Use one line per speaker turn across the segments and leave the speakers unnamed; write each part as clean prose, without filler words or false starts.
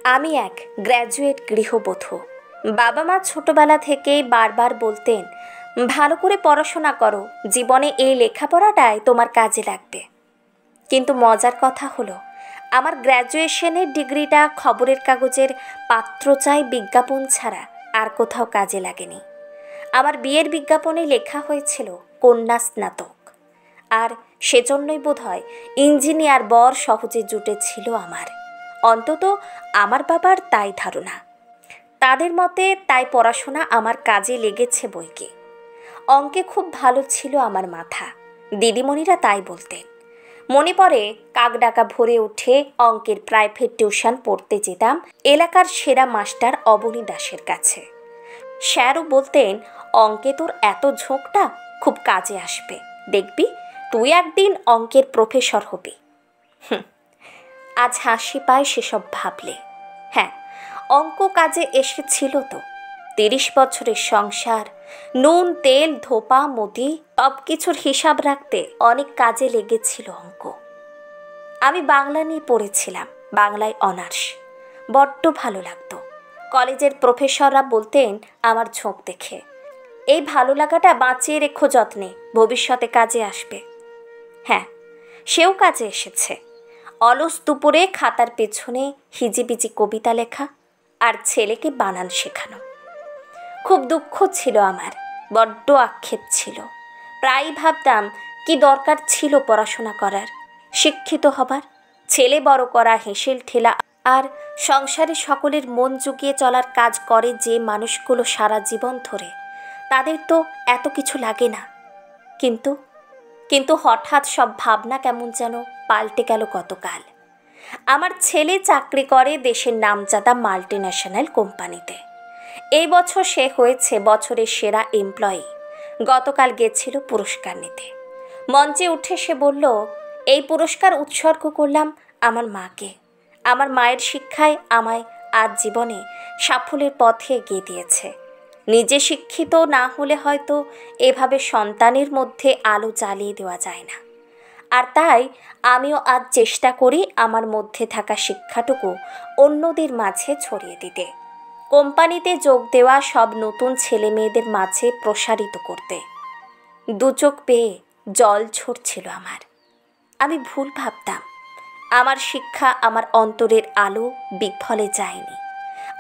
আমি এক গ্র্যাজুয়েট গৃহবধূ। বাবা মা ছোটবেলা থেকেই বারবার বলতেন, ভালো করে পড়াশোনা করো, জীবনে এই লেখাপড়াটাই তোমার কাজে লাগবে। কিন্তু মজার কথা হলো, আমার গ্র্যাজুয়েশনের ডিগ্রিটা খবরের কাগজের পাত্রচাই বিজ্ঞাপন ছাড়া আর কোথাও কাজে লাগেনি। আমার বিয়ের বিজ্ঞাপনে লেখা হয়েছিল কন্যা স্নাতক, আর সেজন্যই বোধহয় ইঞ্জিনিয়ার বর সহজে জুটেছিল আমার। অন্তত আমার বাবার তাই ধারণা। তাদের মতে তাই পড়াশোনা আমার কাজে লেগেছে বইকে। অঙ্কে খুব ভালো ছিল আমার মাথা, দিদিমণিরা তাই বলতেন। মনে পড়ে কাকডাকা ভরে উঠে অঙ্কের প্রাইভেট টিউশন পড়তে যেতাম এলাকার সেরা মাস্টার অবনী দাসের কাছে। স্যারও বলতেন, অঙ্কে তোর এত ঝোঁকটা খুব কাজে আসবে, দেখবি তুই একদিন অঙ্কের প্রফেসর হবি। আজ হাসি পায় সেসব ভাবলে। হ্যাঁ, অঙ্ক কাজে এসেছিল তো। 30 বছরের সংসার, নুন তেল ধোপা মুদি সব কিছুর হিসাব রাখতে অনেক কাজে লেগেছিল অঙ্ক। আমি বাংলা নিয়ে পড়েছিলাম, বাংলায় অনার্স। বড্ড ভালো লাগতো। কলেজের প্রফেসররা বলতেন আমার ঝোঁক দেখে, এই ভালো লাগাটা বাঁচিয়ে রেখো যত্নে, ভবিষ্যতে কাজে আসবে। হ্যাঁ, সেও কাজে এসেছে। অলস দুপুরে খাতার পেছনে হিজিবিজি কবিতা লেখা আর ছেলেকে বানান শেখানো। খুব দুঃখ ছিল আমার, বড্ড আক্ষেপ ছিল। প্রায়ই ভাবতাম কি দরকার ছিল পড়াশোনা করার, শিক্ষিত হবার, ছেলে বড় করা, হেসেল ঠেলা আর সংসারে সকলের মন জুগিয়ে চলার কাজ করে যে মানুষগুলো সারা জীবন ধরে, তাদের তো এত কিছু লাগে না। কিন্তু হঠাৎ সব ভাবনা কেমন যেন পাল্টে গেল গতকাল। আমার ছেলে চাকরি করে দেশের নামজাদা মাল্টিন্যাশনাল কোম্পানিতে। এই বছর সে হয়েছে বছরের সেরা এমপ্লয়ি। গতকাল গেছিল পুরস্কার নিতে। মঞ্চে উঠে সে বলল, এই পুরস্কার উৎসর্গ করলাম আমার মাকে। আমার মায়ের শিক্ষায় আমায় আজ জীবনে সাফল্যের পথে এগিয়ে দিয়েছে। নিজে শিক্ষিত না হলে হয়তো এভাবে সন্তানের মধ্যে আলো জ্বালিয়ে দেওয়া যায় না। আর তাই আমিও আজ চেষ্টা করি আমার মধ্যে থাকা শিক্ষাটুকু অন্যদের মাঝে ছড়িয়ে দিতে, কোম্পানিতে যোগ দেওয়া সব নতুন ছেলে মেয়েদের মাঝে প্রসারিত করতে। দুচোখ পেয়ে জল ঝরছিল আমার। আমি ভুল ভাবতাম। আমার শিক্ষা আমার অন্তরের আলো বিফলে যায়নি।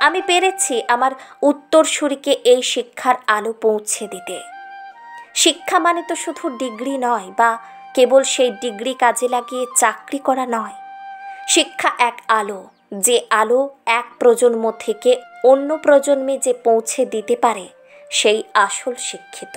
আমি পেরেছি আমার উত্তরসূরিকে এই শিক্ষার আলো পৌঁছে দিতে। শিক্ষা মানে তো শুধু ডিগ্রি নয়, বা কেবল সেই ডিগ্রি কাজে লাগিয়ে চাকরি করা নয়। শিক্ষা এক আলো, যে আলো এক প্রজন্ম থেকে অন্য প্রজন্মে যে পৌঁছে দিতে পারে, সেই আসল শিক্ষিত।